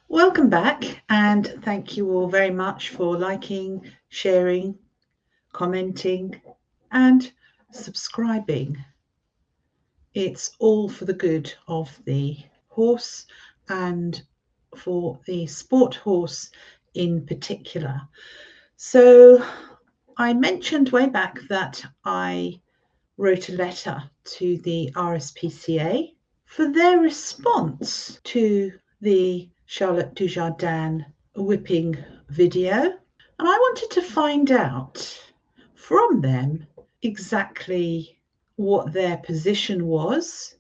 Welcome back, and thank you all very much for liking, sharing, commenting, and subscribing. It's all for the good of the horse and for the sport horse in particular. So I mentioned way back that I wrote a letter to the RSPCA for their response to the Charlotte Dujardin whipping video. And I wanted to find out from them exactly what their position was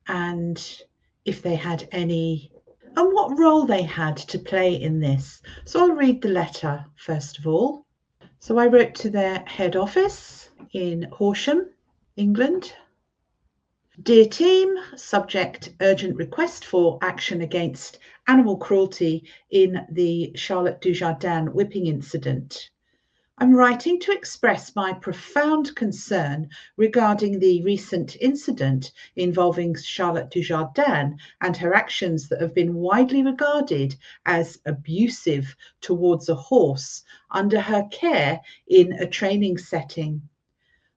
and if they had any, and what role they had to play in this. So I'll read the letter first of all. So I wrote to their head office in Horsham, England. Dear team, subject urgent request for action against animal cruelty in the Charlotte Dujardin whipping incident. I'm writing to express my profound concern regarding the recent incident involving Charlotte Dujardin and her actions that have been widely regarded as abusive towards a horse under her care in a training setting.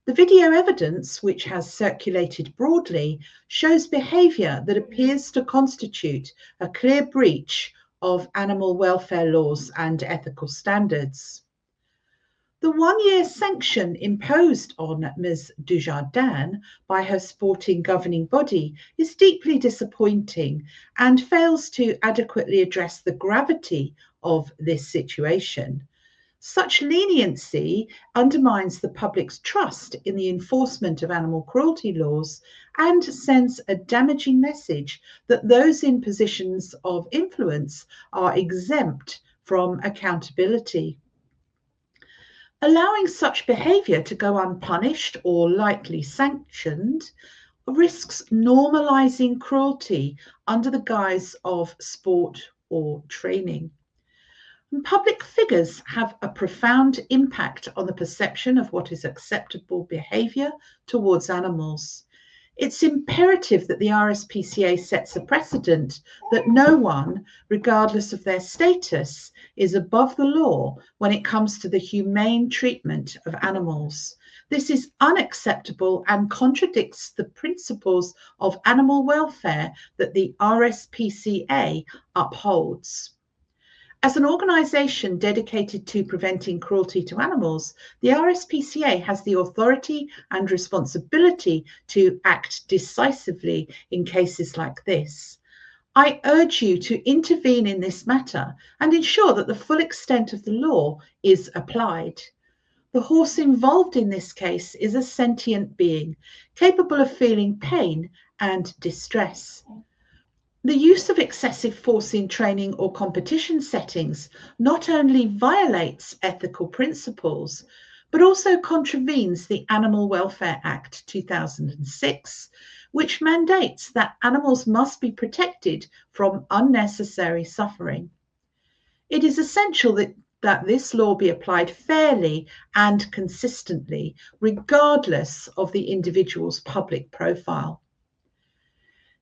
The video evidence, which has circulated broadly, shows behaviour that appears to constitute a clear breach of animal welfare laws and ethical standards. The one-year sanction imposed on Ms. Dujardin by her sporting governing body is deeply disappointing and fails to adequately address the gravity of this situation. Such leniency undermines the public's trust in the enforcement of animal cruelty laws and sends a damaging message that those in positions of influence are exempt from accountability. Allowing such behaviour to go unpunished or lightly sanctioned risks normalising cruelty under the guise of sport or training. Public figures have a profound impact on the perception of what is acceptable behaviour towards animals. It's imperative that the RSPCA sets a precedent that no one, regardless of their status, is above the law when it comes to the humane treatment of animals. This is unacceptable and contradicts the principles of animal welfare that the RSPCA upholds. As an organisation dedicated to preventing cruelty to animals, the RSPCA has the authority and responsibility to act decisively in cases like this. I urge you to intervene in this matter and ensure that the full extent of the law is applied. The horse involved in this case is a sentient being, capable of feeling pain and distress. The use of excessive force in training or competition settings not only violates ethical principles, but also contravenes the Animal Welfare Act 2006, which mandates that animals must be protected from unnecessary suffering. It is essential that this law be applied fairly and consistently, regardless of the individual's public profile.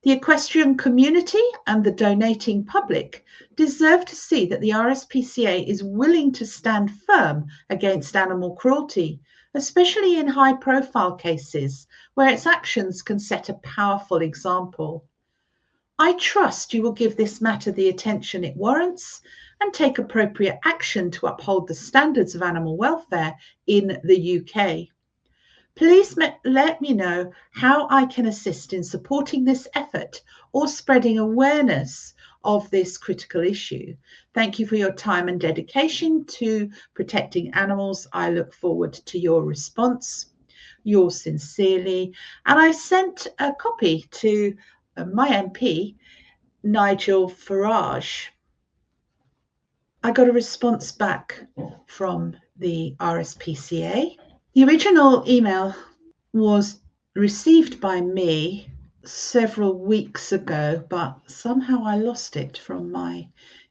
The equestrian community and the donating public deserve to see that the RSPCA is willing to stand firm against animal cruelty, especially in high-profile cases where its actions can set a powerful example. I trust you will give this matter the attention it warrants and take appropriate action to uphold the standards of animal welfare in the UK. Please let me know how I can assist in supporting this effort or spreading awareness of this critical issue. Thank you for your time and dedication to protecting animals. I look forward to your response. Yours sincerely. And I sent a copy to my MP, Nigel Farage. I got a response back from the RSPCA. The original email was received by me several weeks ago, but somehow I lost it from my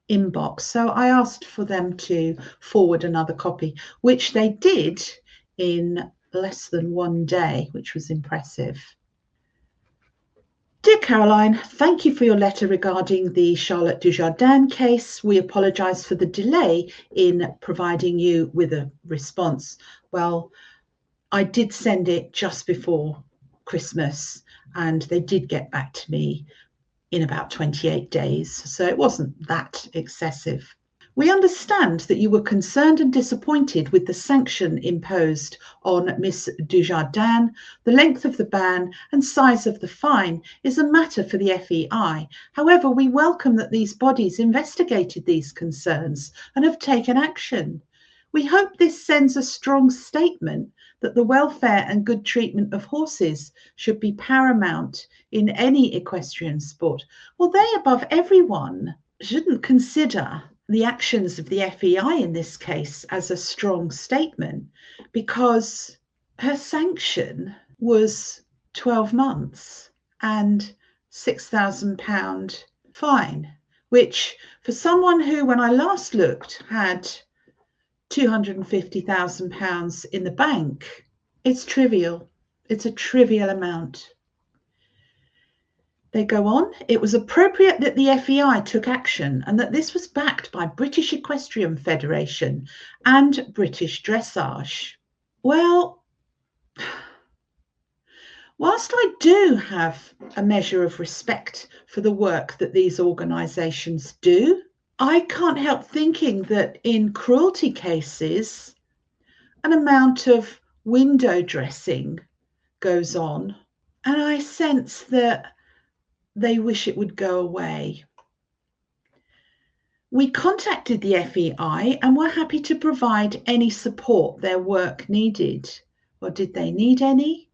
inbox. So I asked for them to forward another copy, which they did in less than one day, which was impressive. Dear Caroline, thank you for your letter regarding the Charlotte Dujardin case. We apologise for the delay in providing you with a response. Well, I did send it just before Christmas and they did get back to me in about 28 days, so it wasn't that excessive. We understand that you were concerned and disappointed with the sanction imposed on Miss Dujardin. The length of the ban and size of the fine is a matter for the FEI. However, we welcome that these bodies investigated these concerns and have taken action. We hope this sends a strong statement that the welfare and good treatment of horses should be paramount in any equestrian sport. Well, they, above everyone, shouldn't consider the actions of the FEI in this case as a strong statement, because her sanction was 12 months and £6,000 fine, which for someone who, when I last looked, had £250,000 in the bank, it's trivial. It's a trivial amount. They go on, it was appropriate that the FEI took action and that this was backed by British Equestrian Federation and British Dressage. Well, whilst I do have a measure of respect for the work that these organisations do, I can't help thinking that in cruelty cases, an amount of window dressing goes on, and I sense that they wish it would go away. We contacted the FEI and were happy to provide any support their work needed. Or did they need any?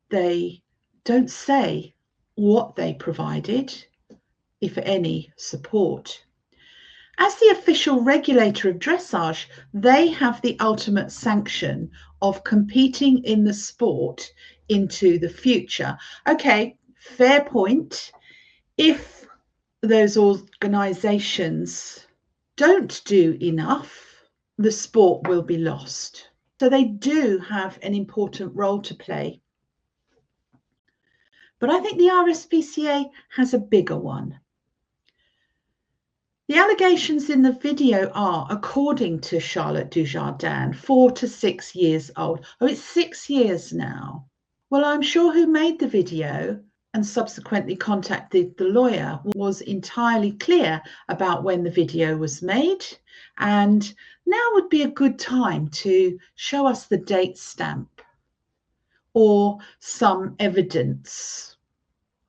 They don't say what they provided, if any, support. As the official regulator of dressage, they have the ultimate sanction of competing in the sport into the future. Okay, fair point. If those organisations don't do enough, the sport will be lost. So they do have an important role to play. But I think the RSPCA has a bigger one. The allegations in the video are, according to Charlotte Dujardin, 4 to 6 years old. Oh, it's 6 years now. Well, I'm sure who made the video and subsequently contacted the lawyer was entirely clear about when the video was made, and now would be a good time to show us the date stamp or some evidence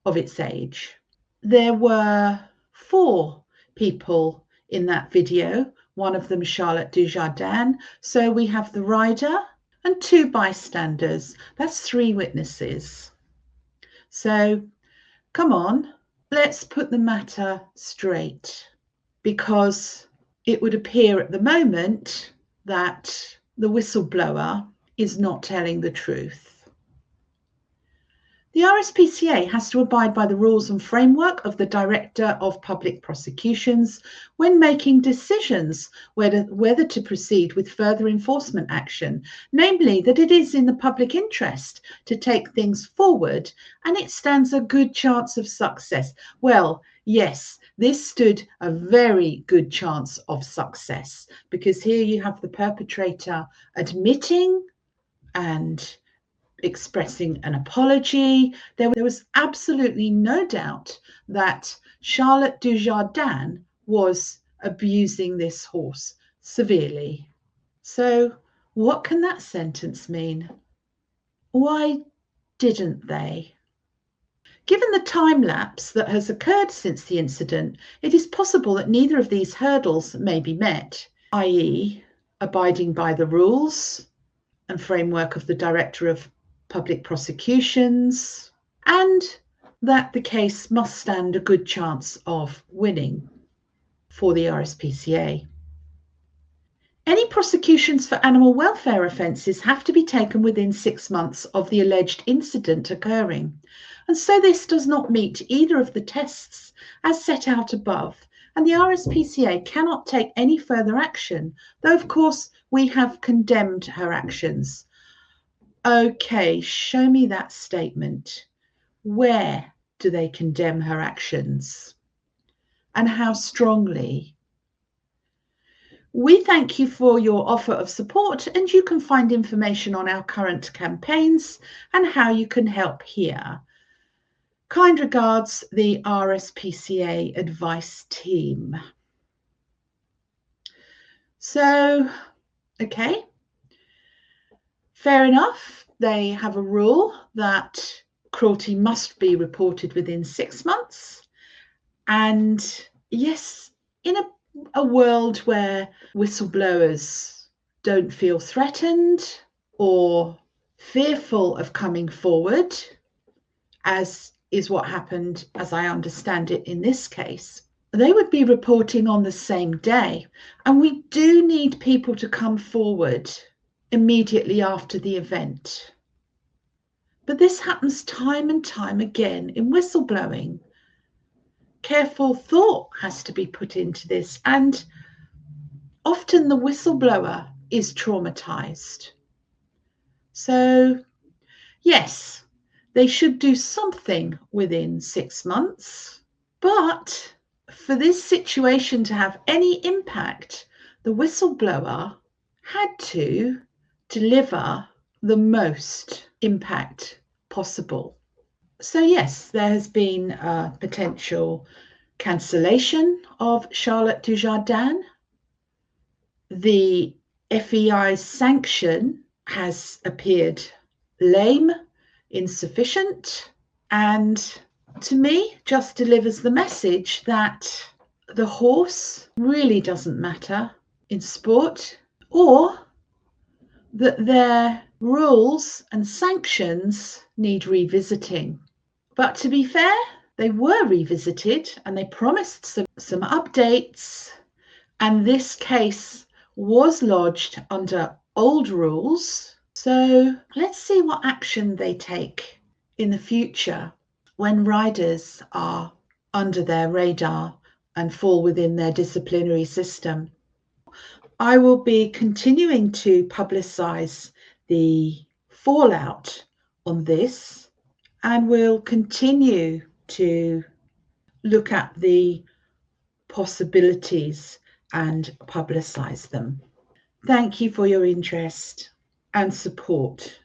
of its age. There were 4 people in that video, one of them Charlotte Dujardin, so we have the rider and 2 bystanders. That's 3 witnesses. So come on, let's put the matter straight, because it would appear at the moment that the whistleblower is not telling the truth. The RSPCA has to abide by the rules and framework of the Director of Public Prosecutions when making decisions whether to proceed with further enforcement action, namely that it is in the public interest to take things forward and it stands a good chance of success. Well, yes, this stood a very good chance of success, because here you have the perpetrator admitting and expressing an apology. There was absolutely no doubt that Charlotte Dujardin was abusing this horse severely. So what can that sentence mean? Why didn't they? Given the time lapse that has occurred since the incident, it is possible that neither of these hurdles may be met, i.e., abiding by the rules and framework of the Director of Public Prosecutions, and that the case must stand a good chance of winning for the RSPCA. Any prosecutions for animal welfare offences have to be taken within 6 months of the alleged incident occurring, and so this does not meet either of the tests as set out above, and the RSPCA cannot take any further action, though of course we have condemned her actions. Okay, show me that statement. Where do they condemn her actions, and how strongly? We thank you for your offer of support, and you can find information on our current campaigns and how you can help here. Kind regards, the RSPCA advice team. So, okay, fair enough. They have a rule that cruelty must be reported within 6 months. And yes, in a world where whistleblowers don't feel threatened or fearful of coming forward, as is what happened, as I understand it, in this case, they would be reporting on the same day. And we do need people to come forward immediately after the event. But this happens time and time again in whistleblowing. Careful thought has to be put into this, and often the whistleblower is traumatized. So, yes, they should do something within 6 months, but for this situation to have any impact, the whistleblower had to deliver the most impact possible. So yes, there has been a potential cancellation of Charlotte Dujardin. The FEI sanction has appeared lame, insufficient, and to me just delivers the message that the horse really doesn't matter in sport, or that their rules and sanctions need revisiting. But to be fair, they were revisited and they promised some updates, and this case was lodged under old rules. So let's see what action they take in the future when riders are under their radar and fall within their disciplinary system. I will be continuing to publicise the fallout on this, and will continue to look at the possibilities and publicise them. Thank you for your interest and support.